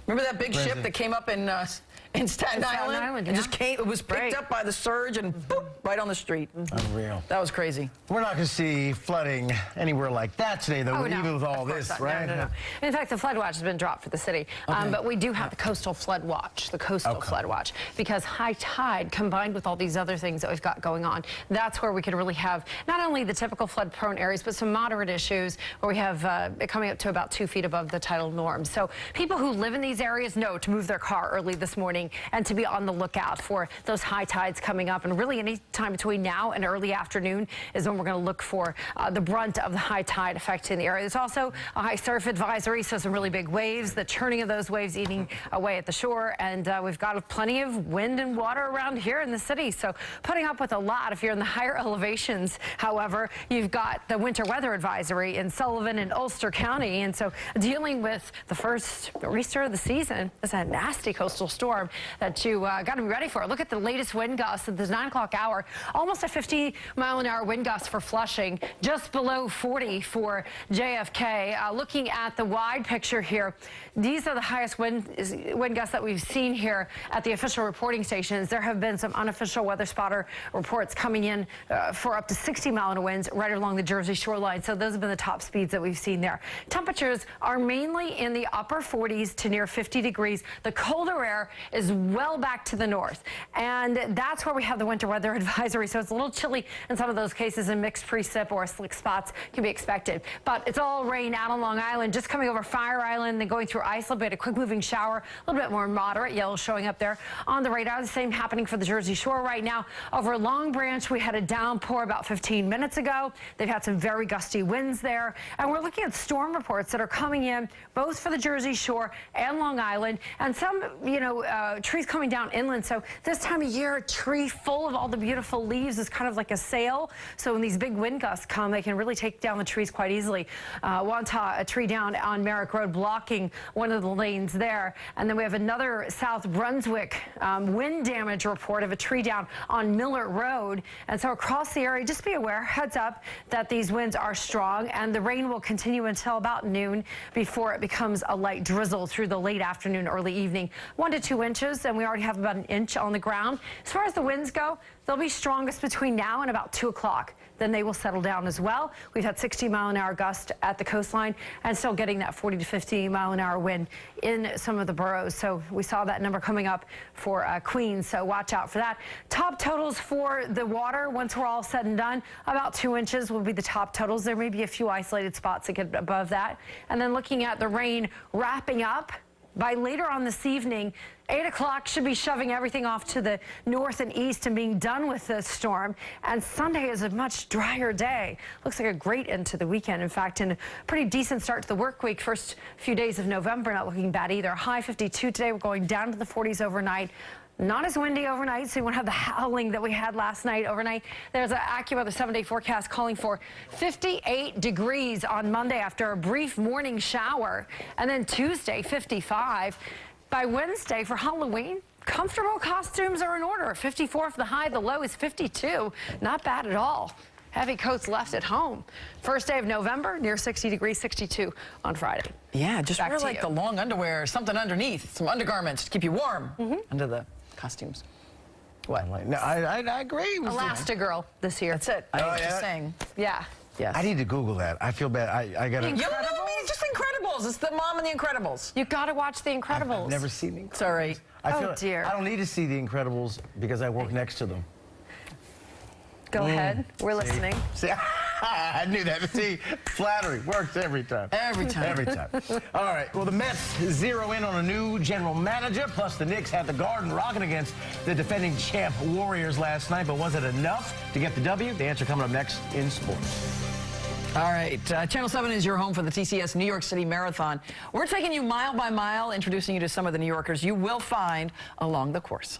Remember that big ship that came up in Staten Island? Yeah. It just came. It was picked up by the surge and boop, right on the street. Unreal. That was crazy. We're not going to see flooding anywhere like that today, though, even with all this, right? No. In fact, the flood watch has been dropped for the city. But we do have the coastal flood watch, flood watch, because high tide combined with all these other things that we've got going on, that's where we could really have not only the typical flood-prone areas, but some moderate issues where we have it coming up to about 2 feet above the tidal norm. So people who live in these areas know to move their car early this morning and to be on the lookout for those high tides coming up. And really any time between now and early afternoon is when we're going to look for the brunt of the high tide affecting the area. There's also a high surf advisory, so some really big waves, the churning of those waves eating away at the shore. And we've got plenty of wind and water around here in the city. So putting up with a lot. If you're in the higher elevations, however, you've got the winter weather advisory in Sullivan and Ulster County. And so dealing with the first restart of the season is a nasty coastal storm that you got to be ready for. Look at the latest wind gusts at the 9 o'clock hour, almost a 50-mile-an-hour wind gust for Flushing, just below 40 for JFK. Looking at the wide picture here, these are the highest wind gusts that we've seen here at the official reporting stations. There have been some unofficial weather spotter reports coming in for up to 60-mile-an-hour winds right along the Jersey shoreline. So those have been the top speeds that we've seen there. Temperatures are mainly in the upper 40s to near 50 degrees. The colder air is well back to the north, and that's where we have the winter weather advisory. So it's a little chilly in some of those cases, and mixed precip or slick spots can be expected. But it's all rain out on Long Island, just coming over Fire Island, then going through Islip. We had a quick moving shower, a little bit more moderate, yellow showing up there on the radar. The same happening for the Jersey Shore right now. Over Long Branch, we had a downpour about 15 minutes ago. They've had some very gusty winds there, and we're looking at storm reports that are coming in both for the Jersey Shore and Long Island, and some, trees coming down inland. So this time of year, a tree full of all the beautiful leaves is kind of like a sail. So when these big wind gusts come, they can really take down the trees quite easily. Wantagh, a tree down on Merrick Road blocking one of the lanes there. And then we have another South Brunswick wind damage report of a tree down on Miller Road. And so across the area, just be aware, heads up, that these winds are strong and the rain will continue until about noon before it becomes a light drizzle through the late afternoon, early evening. 1 to 2 inches, and we already have about an inch on the ground. As far as the winds go, they'll be strongest between now and about 2 o'clock. Then they will settle down as well. We've had 60-mile-an-hour gust at the coastline and still getting that 40 to 50-mile-an-hour wind in some of the boroughs. So we saw that number coming up for Queens, so watch out for that. Top totals for the water, once we're all said and done, about 2 inches will be the top totals. There may be a few isolated spots that get above that. And then looking at the rain wrapping up, by later on this evening, 8 o'clock should be shoving everything off to the north and east and being done with this storm. And Sunday is a much drier day. Looks like a great end to the weekend. In fact, and a pretty decent start to the work week. First few days of November not looking bad either. High 52 today. We're going down to the 40s overnight. Not as windy overnight, so you won't have the howling that we had last night overnight. There's an AccuWeather 7-day forecast calling for 58 degrees on Monday after a brief morning shower. And then Tuesday, 55. By Wednesday for Halloween, comfortable costumes are in order. 54 for the high, the low is 52. Not bad at all. Heavy coats left at home. First day of November, near 60 degrees, 62 on Friday. Yeah, just wear like the long underwear, something underneath, some undergarments to keep you warm under the costumes. What? No, I agree with Elastigirl this year. That's it. I was just saying. Yeah. Yes. I need to Google that. I feel bad. I got to. You don't know me? It's just Incredibles. It's the mom and the Incredibles. You got to watch the Incredibles. I've never seen the Incredibles. Sorry. Oh, dear. I don't need to see the Incredibles because I work next to them. Go ahead. We're listening. See, I knew that. See, flattery works every time. Every time. Every time. All right. Well, the Mets zero in on a new general manager. Plus, the Knicks had the Garden rocking against the defending champ Warriors last night. But was it enough to get the W? The answer coming up next in sports. All right. Channel 7 is your home for the TCS New York City Marathon. We're taking you mile by mile, introducing you to some of the New Yorkers you will find along the course.